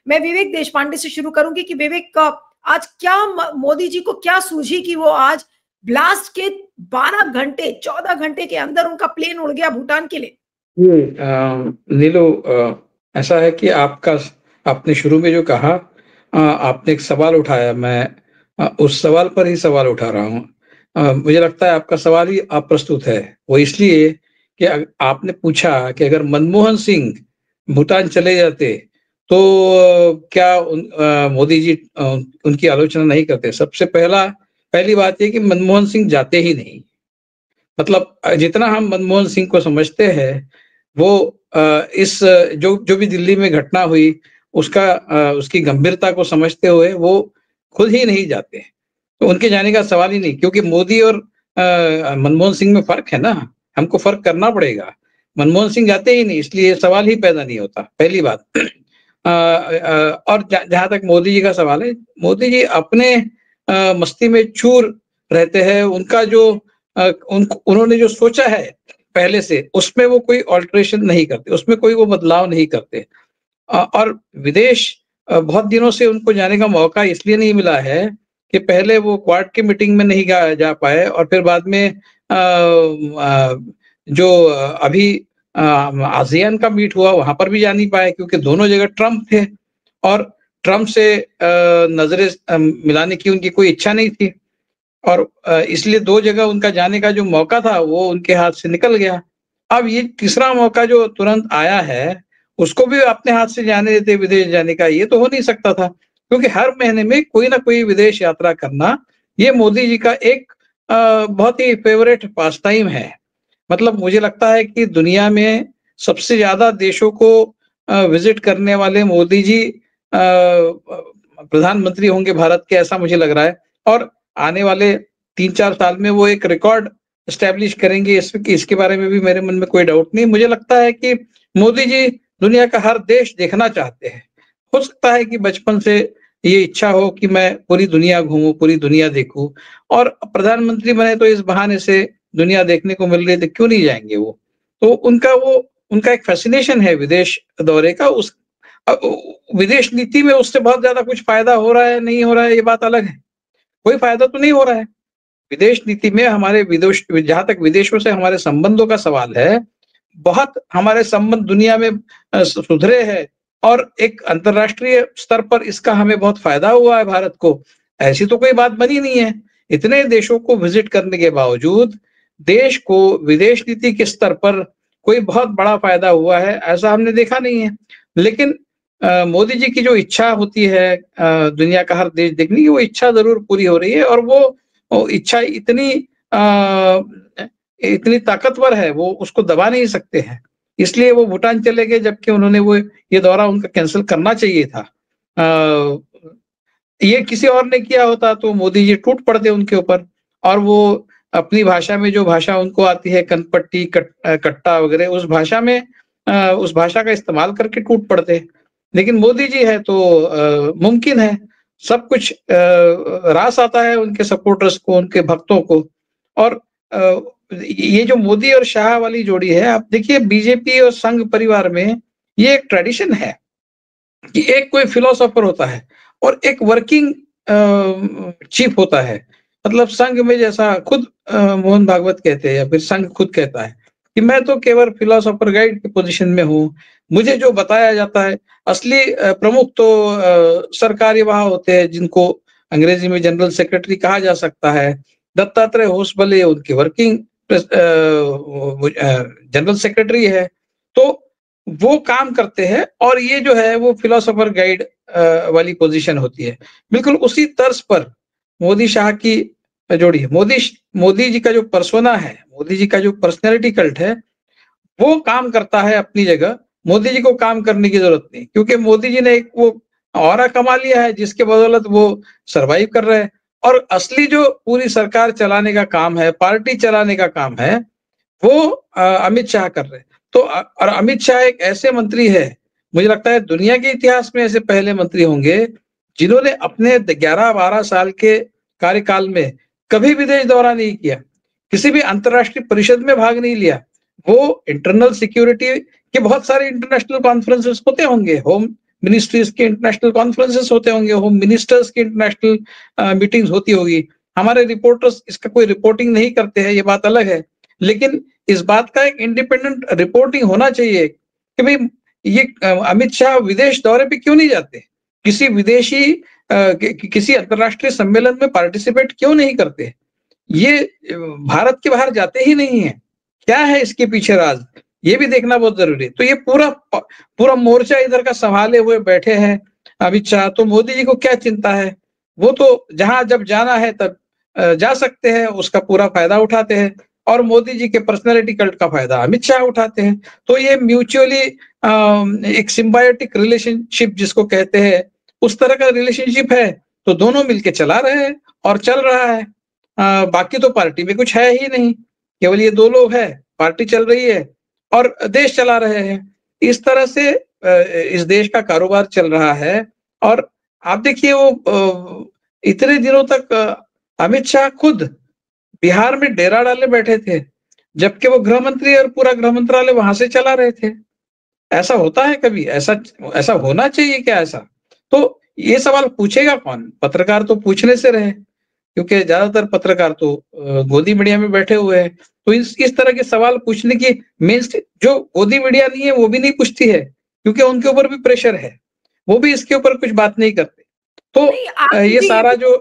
मैं विवेक देशपांडे से शुरू करूंगी कि विवेक आज क्या मोदी जी को क्या सूझी कि वो आज ब्लास्ट के 12 घंटे 14 घंटे के अंदर उनका प्लेन उड़ गया भूटान के लिए। नीलू, ऐसा है कि आपने शुरू में जो कहा, आपने एक सवाल उठाया, मैं उस सवाल पर ही सवाल उठा रहा हूँ। मुझे लगता है आपका सवाल ही अप्रस्तुत है। वो इसलिए कि आपने पूछा कि अगर मनमोहन सिंह भूटान चले जाते तो क्या मोदी जी उनकी आलोचना नहीं करते। सबसे पहली बात ये कि मनमोहन सिंह जाते ही नहीं। मतलब जितना हम मनमोहन सिंह को समझते हैं, वो इस जो भी दिल्ली में घटना हुई उसकी गंभीरता को समझते हुए वो खुद ही नहीं जाते। तो उनके जाने का सवाल ही नहीं, क्योंकि मोदी और मनमोहन सिंह में फर्क है ना, हमको फर्क करना पड़ेगा। मनमोहन सिंह जाते ही नहीं, इसलिए सवाल ही पैदा नहीं होता, पहली बात। और जहाँ तक मोदी जी का सवाल है, मोदी जी अपने मस्ती में चूर रहते हैं। उनका जो उन्होंने जो सोचा है पहले से, उसमें वो कोई ऑल्टरेशन नहीं करते, उसमें कोई वो बदलाव नहीं करते। और विदेश बहुत दिनों से उनको जाने का मौका इसलिए नहीं मिला है कि पहले वो क्वाड की मीटिंग में नहीं जा पाए, और फिर बाद में जो अभी आसियान का मीट हुआ वहां पर भी जा नहीं पाए, क्योंकि दोनों जगह ट्रम्प थे और ट्रम्प से नजरें मिलाने की उनकी कोई इच्छा नहीं थी, और इसलिए दो जगह उनका जाने का जो मौका था वो उनके हाथ से निकल गया। अब ये तीसरा मौका जो तुरंत आया है, उसको भी अपने हाथ से जाने देते विदेश जाने का, ये तो हो नहीं सकता था, क्योंकि हर महीने में कोई ना कोई विदेश यात्रा करना ये मोदी जी का एक बहुत ही फेवरेट पास टाइम है। मतलब मुझे लगता है कि दुनिया में सबसे ज्यादा देशों को विजिट करने वाले मोदी जी प्रधानमंत्री होंगे भारत के, ऐसा मुझे लग रहा है। और आने वाले 3-4 साल में वो एक रिकॉर्ड एस्टैब्लिश करेंगे, इसके बारे में भी मेरे मन में कोई डाउट नहीं। मुझे लगता है कि मोदी जी दुनिया का हर देश देखना चाहते हैं। हो सकता है कि बचपन से ये इच्छा हो कि मैं पूरी दुनिया घूमूं, पूरी दुनिया देखूं, और प्रधानमंत्री बने तो इस बहाने से दुनिया देखने को मिल रही है, तो क्यों नहीं जाएंगे वो। तो उनका एक फैसिनेशन है विदेश दौरे का। विदेश नीति में उससे बहुत ज्यादा कुछ फायदा हो रहा है नहीं हो रहा है ये बात अलग है, कोई फायदा तो नहीं हो रहा है। विदेश नीति में हमारे विदेश, जहां तक विदेशों से हमारे संबंधों का सवाल है, बहुत हमारे संबंध दुनिया में सुधरे हैं, और एक अंतरराष्ट्रीय स्तर पर इसका हमें बहुत फायदा हुआ है भारत को। ऐसी तो कोई बात बनी नहीं है। इतने देशों को विजिट करने के बावजूद देश को विदेश नीति के स्तर पर कोई बहुत बड़ा फायदा हुआ है ऐसा हमने देखा नहीं है। लेकिन मोदी जी की जो इच्छा होती है दुनिया का हर देश देखने की, वो इच्छा जरूर पूरी हो रही है, और वो इच्छा इतनी ताकतवर है, वो उसको दबा नहीं सकते हैं। इसलिए वो भूटान चले गए, जबकि उन्होंने वो ये दौरा उनका कैंसिल करना चाहिए था। ये किसी और ने किया होता तो मोदी जी टूट पड़ते उनके ऊपर, और वो अपनी भाषा में, जो भाषा उनको आती है, कनपट्टी कट्टा वगैरह, उस भाषा का इस्तेमाल करके टूट पड़ते। लेकिन मोदी जी है तो मुमकिन है, सब कुछ रास आता है उनके सपोर्टर्स को, उनके भक्तों को। और ये जो मोदी और शाह वाली जोड़ी है, आप देखिए बीजेपी और संघ परिवार में ये एक ट्रेडिशन है कि एक कोई फिलोसोफर होता है और एक वर्किंग चीफ होता है। मतलब संघ में जैसा खुद मोहन भागवत कहते हैं, या फिर संघ खुद कहता है कि मैं तो केवल फिलोसोफर गाइड की पोजीशन में हूँ, मुझे जो बताया जाता है। असली प्रमुख तो सरकारी वहां होते हैं, जिनको अंग्रेजी में जनरल सेक्रेटरी कहा जा सकता है। दत्तात्रेय होसबले उनकी वर्किंग जनरल सेक्रेटरी है, तो वो काम करते हैं, और ये जो है वो फिलोसोफर गाइड वाली पोजीशन होती है। बिल्कुल उसी तर्ज पर मोदी शाह की जोड़ी है। मोदी जी का जो पर्सोना है, मोदी जी का जो पर्सनैलिटी कल्ट है, वो काम करता है अपनी जगह। मोदी जी को काम करने की जरूरत नहीं, क्योंकि मोदी जी ने एक वो ऑरा कमा लिया है जिसके बदौलत वो सरवाइव कर रहे हैं। और असली जो पूरी सरकार चलाने का काम है, पार्टी चलाने का काम है, वो अमित शाह कर रहे हैं। तो और अमित शाह एक ऐसे मंत्री है, मुझे लगता है दुनिया के इतिहास में ऐसे पहले मंत्री होंगे जिन्होंने अपने 11-12 साल के कार्यकाल में कभी विदेश दौरा नहीं किया, किसी भी अंतर्राष्ट्रीय परिषद में भाग नहीं लिया, वो इंटरनल सिक्योरिटी के बहुत सारे इंटरनेशनल कॉन्फ्रेंसेस होते होंगे, होम मिनिस्ट्रीज के इंटरनेशनल कॉन्फ्रेंसेस होते होंगे, होम मिनिस्टर्स की इंटरनेशनल मीटिंग्स होती होगी। हमारे रिपोर्टर्स इसका कोई रिपोर्टिंग नहीं करते हैं, ये बात अलग है, लेकिन इस बात का एक इंडिपेंडेंट रिपोर्टिंग होना चाहिए कि भाई ये अमित शाह विदेश दौरे पे क्यों नहीं जाते, किसी विदेशी किसी अंतर्राष्ट्रीय सम्मेलन में पार्टिसिपेट क्यों नहीं करते, ये भारत के बाहर जाते ही नहीं है, क्या है इसके पीछे राज, ये भी देखना बहुत जरूरी है। तो ये पूरा मोर्चा इधर का संभाले हुए बैठे हैं अमित शाह, तो मोदी जी को क्या चिंता है, वो तो जहां जब जाना है तब जा सकते हैं, उसका पूरा फायदा उठाते हैं, और मोदी जी के पर्सनैलिटी कल्ट का फायदा अमित शाह उठाते हैं। तो ये म्यूचुअली एक सिम्बायोटिक रिलेशनशिप जिसको कहते हैं, उस तरह का रिलेशनशिप है, तो दोनों मिलके चला रहे हैं और चल रहा है। बाकी तो पार्टी में कुछ है ही नहीं, केवल ये दो लोग हैं, पार्टी चल रही है और देश चला रहे हैं। इस तरह से इस देश का कारोबार चल रहा है। और आप देखिए वो इतने दिनों तक अमित शाह खुद बिहार में डेरा डाले बैठे थे, जबकि वो गृह मंत्री और पूरा गृह मंत्रालय वहां से चला रहे थे। ऐसा होता है कभी? ऐसा होना चाहिए क्या ऐसा? तो ये सवाल पूछेगा कौन? पत्रकार तो पूछने से रहे, क्योंकि ज्यादातर पत्रकार तो गोदी मीडिया में बैठे हुए हैं। तो इस तरह के सवाल पूछने की मेन जो गोदी मीडिया नहीं है वो भी नहीं पूछती है, क्योंकि उनके ऊपर भी प्रेशर है, वो भी इसके ऊपर कुछ बात नहीं करते। तो ये सारा जो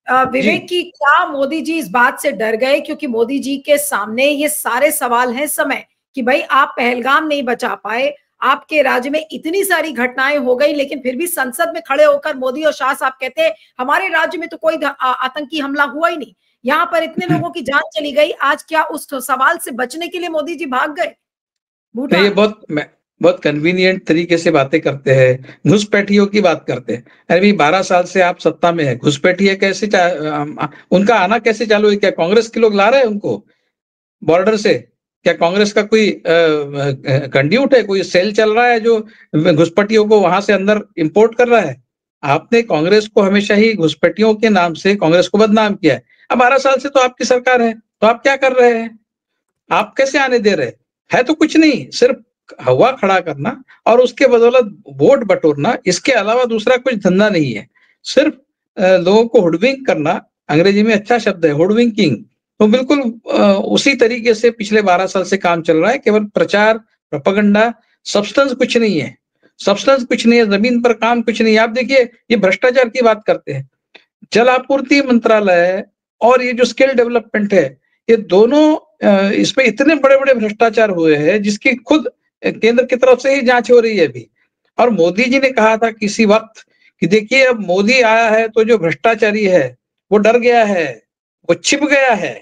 विवेक की क्या मोदी जी इस बात से डर गए, क्योंकि मोदी जी के सामने ये सारे सवाल हैं समय कि भाई आप पहलगाम नहीं बचा पाए, आपके राज्य में इतनी सारी घटनाएं हो गई, लेकिन फिर भी संसद में खड़े होकर मोदी और शाह साहब कहते हैं हमारे राज्य में तो कोई आतंकी हमला हुआ ही नहीं, यहाँ पर इतने लोगों की जान चली गई। आज क्या उस सवाल से बचने के लिए मोदी जी भाग गए भूटान? ये बहुत कन्वीनियंट तरीके से बातें करते हैं, घुसपैठियों की बात करते हैं। अरे 12 साल से आप सत्ता में है, घुसपैठिए कैसे उनका आना कैसे चालू है? क्या कांग्रेस के लोग ला रहे हैं उनको बॉर्डर से? क्या कांग्रेस का कोई कंड्यूट है, कोई सेल चल रहा है जो घुसपैठियों को वहां से अंदर इंपोर्ट कर रहा है? आपने कांग्रेस को हमेशा ही घुसपैठियों के नाम से कांग्रेस को बदनाम किया है। अब 12 साल से तो आपकी सरकार है, तो आप क्या कर रहे हैं? आप कैसे आने दे रहे है? तो कुछ नहीं, सिर्फ हवा खड़ा करना और उसके बदौलत वोट बटोरना, इसके अलावा दूसरा कुछ धंधा नहीं है। सिर्फ लोगों को हुडविंक करना, अंग्रेजी में अच्छा शब्द है हुडविंकिंग। तो बिल्कुल उसी तरीके से पिछले 12 साल से काम चल रहा है, केवल प्रचार, प्रोपेगेंडा, सब्सटेंस कुछ नहीं है, सब्सटेंस कुछ नहीं है, जमीन पर काम कुछ नहीं है। आप देखिए ये भ्रष्टाचार की बात करते हैं, जल आपूर्ति मंत्रालय और ये जो स्किल डेवलपमेंट है, ये दोनों इसमें इतने बड़े बड़े भ्रष्टाचार हुए हैं जिसकी खुद केंद्र की तरफ से ही जांच हो रही है अभी। और मोदी जी ने कहा था किसी वक्त कि देखिए अब मोदी आया है तो जो भ्रष्टाचारी है वो डर गया है, वो छिप गया है।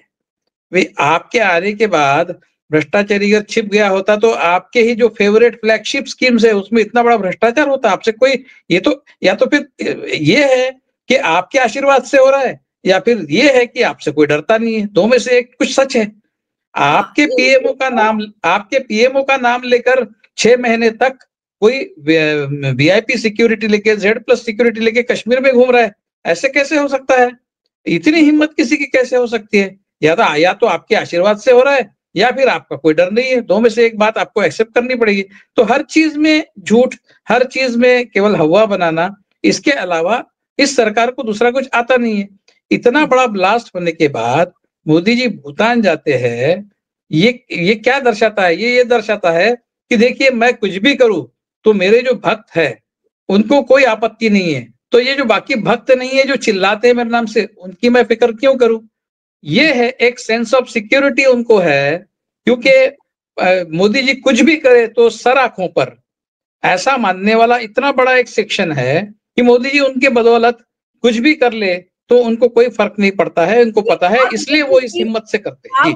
वे आपके आने के बाद भ्रष्टाचारी अगर छिप गया होता तो आपके ही जो फेवरेट फ्लैगशिप स्कीम्स है उसमें इतना बड़ा भ्रष्टाचार होता आपसे कोई? ये तो या तो फिर ये है कि आपके आशीर्वाद से हो रहा है, या फिर ये है कि आपसे कोई डरता नहीं है। दो में से एक कुछ सच है। आपके पीएमओ का नाम लेकर 6 महीने तक कोई वीआईपी सिक्योरिटी लेके, Z+ सिक्योरिटी लेके कश्मीर में घूम रहा है, ऐसे कैसे हो सकता है? इतनी हिम्मत किसी की कैसे हो सकती है? या तो आपके आशीर्वाद से हो रहा है या फिर आपका कोई डर नहीं है, दो में से एक बात आपको एक्सेप्ट करनी पड़ेगी। तो हर चीज में झूठ, हर चीज में केवल हवा बनाना, इसके अलावा इस सरकार को दूसरा कुछ आता नहीं है। इतना बड़ा ब्लास्ट होने के बाद मोदी जी भूटान जाते हैं, ये क्या दर्शाता है? ये दर्शाता है कि देखिए मैं कुछ भी करूं तो मेरे जो भक्त है उनको कोई आपत्ति नहीं है, तो ये जो बाकी भक्त नहीं है जो चिल्लाते हैं मेरे नाम से, उनकी मैं फिक्र क्यों करूं? ये है एक सेंस ऑफ सिक्योरिटी उनको है, क्योंकि मोदी जी कुछ भी करे तो सर आंखों पर, ऐसा मानने वाला इतना बड़ा एक सेक्शन है कि मोदी जी उनके बदौलत कुछ भी कर ले तो उनको कोई फर्क नहीं पड़ता है, उनको पता है, इसलिए वो इस हिम्मत से करते हैं।